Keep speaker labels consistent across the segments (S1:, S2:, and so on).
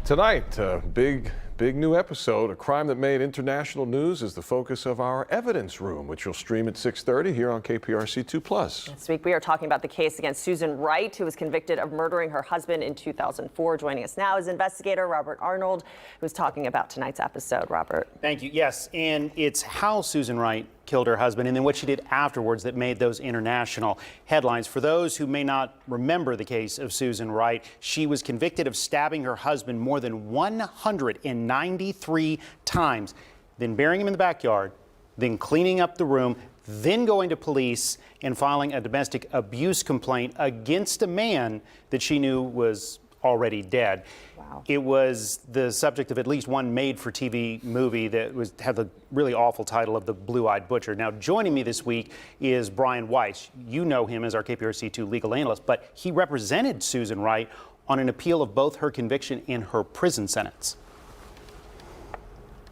S1: Tonight, a big new episode. A crime that made international news is the focus of our evidence room, which will stream at 6:30 here on KPRC2+.
S2: This week, we are talking about the case against Susan Wright, who was convicted of murdering her husband in 2004. Joining us now is investigator Robert Arnold, who's talking about tonight's episode. Robert.
S3: Thank you. Yes, and it's how Susan Wright killed her husband and then what she did afterwards that made those international headlines. For those who may not remember the case of Susan Wright, she was convicted of stabbing her husband more than 193 times, then burying him in the backyard, then cleaning up the room, then going to police and filing a domestic abuse complaint against a man that she knew was already dead.
S2: Wow.
S3: It was the subject of at least one made-for-TV movie that had the really awful title of The Blue-Eyed Butcher. Now, joining me this week is Brian Weiss. You know him as our KPRC2 legal analyst, but he represented Susan Wright on an appeal of both her conviction and her prison sentence.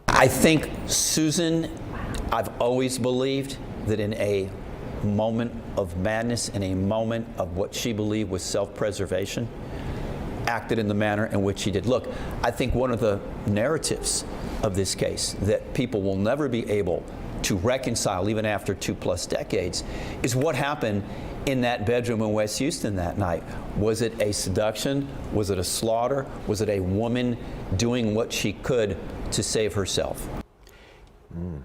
S4: I think Susan, I've always believed that in a moment of madness, in a moment of what she believed was self-preservation, acted in the manner in which she did. Look, I think one of the narratives of this case that people will never be able to reconcile even after 2+ decades is what happened in that bedroom in West Houston that night. Was it a seduction? Was it a slaughter? Was it a woman doing what she could to save herself?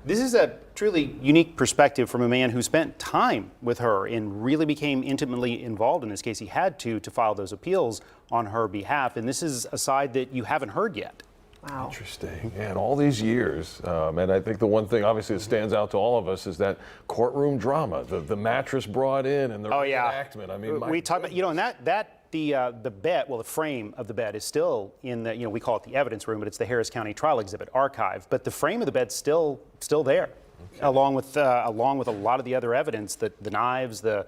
S3: This is a truly unique perspective from a man who spent time with her and really became intimately involved in this case. He had to file those appeals on her behalf, and this is a side that you haven't heard yet.
S2: Wow.
S1: Interesting. And all these years, and I think the one thing obviously that stands out to all of us is that courtroom drama, the mattress brought in and the reenactment. I mean,
S3: we talk about, and the bed, well, the frame of the bed is still in the, we call it the evidence room, but it's the Harris County Trial Exhibit Archive. But the frame of the bed's still there, okay, along with a lot of the other evidence, the knives, the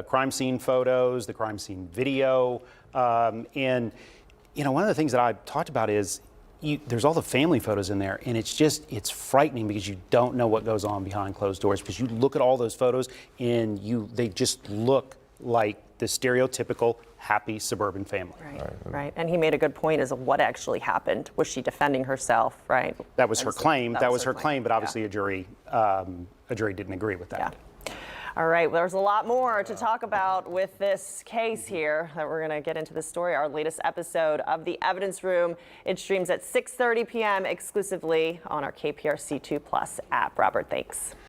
S3: crime scene photos, the crime scene video, and one of the things that I talked about is there's all the family photos in there, and it's frightening because you don't know what goes on behind closed doors, because you look at all those photos and they just look like the stereotypical happy suburban family.
S2: Right. And he made a good point as of what actually happened. Was she defending herself, right?
S3: That was her claim. That was her claim, but obviously a jury didn't agree with that.
S2: Yeah. All right, well, there's a lot more to talk about with this case here that we're going to get into this story. Our latest episode of The Evidence Room. It streams at 6:30 p.m. exclusively on our KPRC2+ app. Robert, thanks.